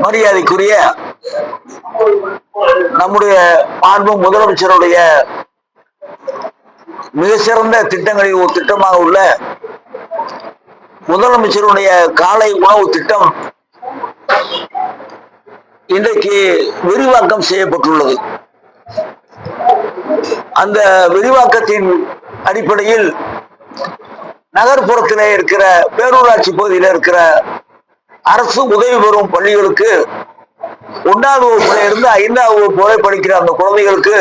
மரியாதைக்குரிய நம்முடைய மாண்பு முதலமைச்சருடைய மிக சிறந்த திட்டங்களில் ஒரு திட்டமாக உள்ள முதலமைச்சருடைய காலை உணவு திட்டம் இன்றைக்கு விரிவாக்கம் செய்யப்பட்டுள்ளது. அந்த விரிவாக்கத்தின் அடிப்படையில் நகர்ப்புறத்தில் இருக்கிற பேரூராட்சி பகுதியில் இருக்கிற அரசு உதவி பெறும் பள்ளிகளுக்கு 1வது வகுப்புல இருந்து 5வது வகுப்பு வரை படிக்கிற அந்த குழந்தைகளுக்கு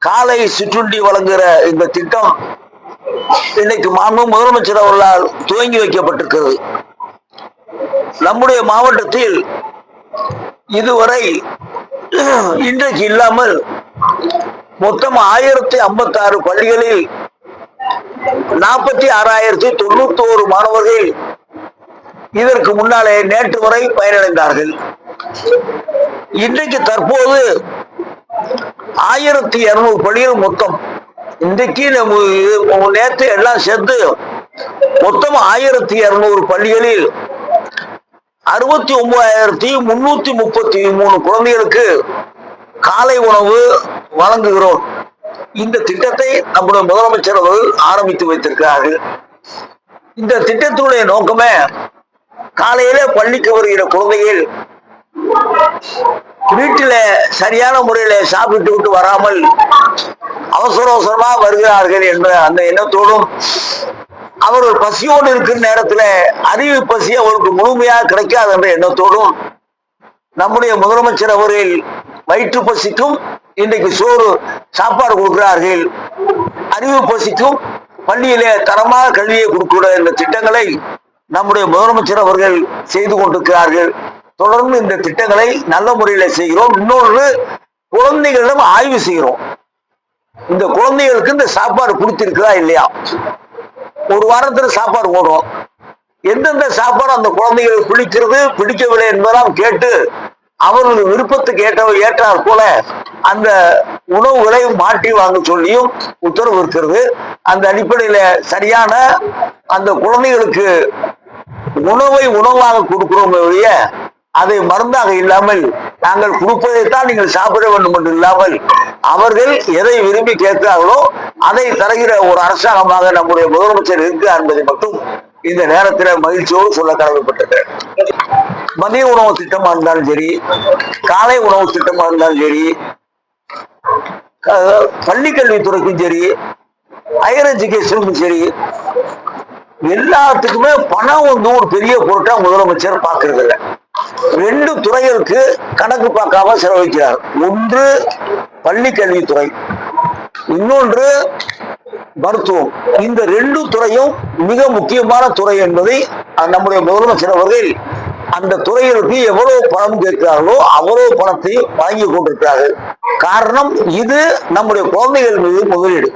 காலை சிற்றுண்டி வழங்குகிற இந்த திட்டம் இன்னைக்கு மாண்பு முதலமைச்சர் அவர்களால் துவங்கி வைக்கப்பட்டிருக்கிறது. நம்முடைய மாவட்டத்தில் இதுவரை இன்றைக்கு இல்லாமல் மொத்தம் 1056 பள்ளிகளில் 46,091 மாணவர்கள் இதற்கு முன்னாலே நேற்று வரை பயனடைந்தார்கள். இன்றைக்கு தற்போது 1200 பள்ளிகள் மொத்தம் இன்றைக்கு நேற்று எல்லாம் சேர்த்து மொத்தம் 1200 பள்ளிகளில் 69,333 குழந்தைகளுக்கு காலை உணவு வழங்குகிறோம். இந்த திட்டத்தை நம்முடைய முதலமைச்சர் அவர்கள் ஆரம்பித்து வைத்திருக்கிறார்கள். இந்த திட்டத்தினுடைய நோக்கமே காலையில பள்ளிக்கு வருகிற குழந்தைகள் வீட்டில சரியான முறையில சாப்பிட்டு விட்டு வராமல் அவசர அவசரமா வருகிறார்கள் என்ற அந்த எண்ணத்தோடும் அவர்கள் பசியோடு இருக்கிற நேரத்தில் அறிவு பசி அவருக்கு முழுமையாக கிடைக்காது என்ற எண்ணத்தோடும் நம்முடைய முதலமைச்சர் அவர்கள் வயிற்று பசிக்கும் இன்றைக்கு சோறு சாப்பாடு கொடுக்கிறார்கள், அறிவு பசிக்கும் பள்ளியிலே தரமான கல்வியை கொடுக்கிற இந்த திட்டங்களை நம்முடைய முதலமைச்சர் அவர்கள் செய்து கொண்டிருக்கிறார்கள். தொடர்ந்து இந்த திட்டங்களை நல்ல முறையில செய்கிறோம். இன்னொன்று, குழந்தைகளிடம் ஆய்வு செய்கிறோம். இந்த குழந்தைகளுக்கு இந்த சாப்பாடு பிடித்திருக்குதா இல்லையா, ஒரு வாரத்துல சாப்பாடு போடுறோம், எந்தெந்த சாப்பாடு அந்த குழந்தைகள் பிடிக்கிறது பிடிக்கவில்லை என்பதெல்லாம் கேட்டு அவர்கள் விருப்பத்துக்கு ஏற்றால் போல அந்த உணவுகளை மாற்றி வாங்க சொல்லியும் உத்தரவு இருக்கிறது. அந்த அடிப்படையில சரியான அந்த குழந்தைகளுக்கு உணவை உணவாக கொடுக்கிறோம் ஒழிய அதை மருந்தாக இல்லாமல் நாங்கள் கொடுப்பதைத்தான் நீங்கள் சாப்பிட வேண்டும் என்று இல்லாமல் அவர்கள் எதை விரும்பி கேட்கிறார்களோ அதை தருகிற ஒரு அரசாங்கமாக நம்முடைய முதலமைச்சர் இருக்கிறார் என்பதை மட்டும் இந்த நேரத்தில் மகிழ்ச்சியோடு சொல்ல கடமைப்பட்டிருக்கிறேன். மதிய உணவு திட்டமா இருந்தாலும் சரி, காலை உணவு திட்டமா இருந்தாலும் சரி, பள்ளி கல்வித்துறைக்கும் சரி, ஹையர் எஜுகேஷனுக்கும் சரி, எல்லாத்துக்குமே பணம் ஒரு பெரிய பொருட்டா முதலமைச்சர் பார்க்கறது இல்லை. 2 துறைகளுக்கு கணக்கு பார்க்காம செலவழிக்கிறார். ஒன்று பள்ளி கல்வித்துறை, இன்னொன்று மருத்துவம். இந்த 2 துறையும் மிக முக்கியமான துறை என்பதை நம்முடைய முதலமைச்சர் அவர்கள் அந்த துறைகளுக்கு எவ்வளவு பணம் கேட்கிறார்களோ அவ்வளவு பணத்தை வழங்கி கொண்டிருக்கிறார்கள். காரணம், இது நம்முடைய குழந்தைகள் மீது முதலீடு.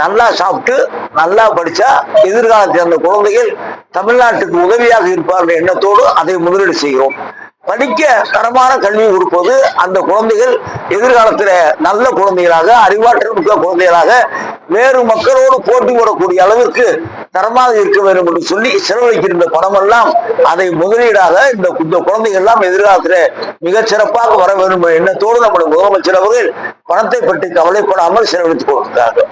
நல்லா சாப்பிட்டு நல்லா படிச்சா எதிர்காலத்தில் அந்த குழந்தைகள் தமிழ்நாட்டுக்கு உதவியாக இருப்பார்கள் எண்ணத்தோடு அதை முதலீடு செய்கிறோம். படிக்க தரமான கல்வி கொடுப்பது அந்த குழந்தைகள் எதிர்காலத்தில் நல்ல குழந்தைகளாக, அறிவாற்றல் மிக்க குழந்தைகளாக வேறு மக்களோடு போட்டி போடக்கூடிய அளவிற்கு தரமாக இருக்க வேண்டும் என்று சொல்லி செலவழிக்கின்ற பணமெல்லாம் அதை முதலீடாக இந்த குழந்தைகள் எல்லாம் எதிர்காலத்தில் மிகச் சிறப்பாக வர வேண்டும் என்ற எண்ணத்தோடு நம்முடைய முதலமைச்சர் அவர்கள் பணத்தை பற்றி கவலைப்படாமல் செலவழித்துக் கொண்டிருக்கிறார்கள்.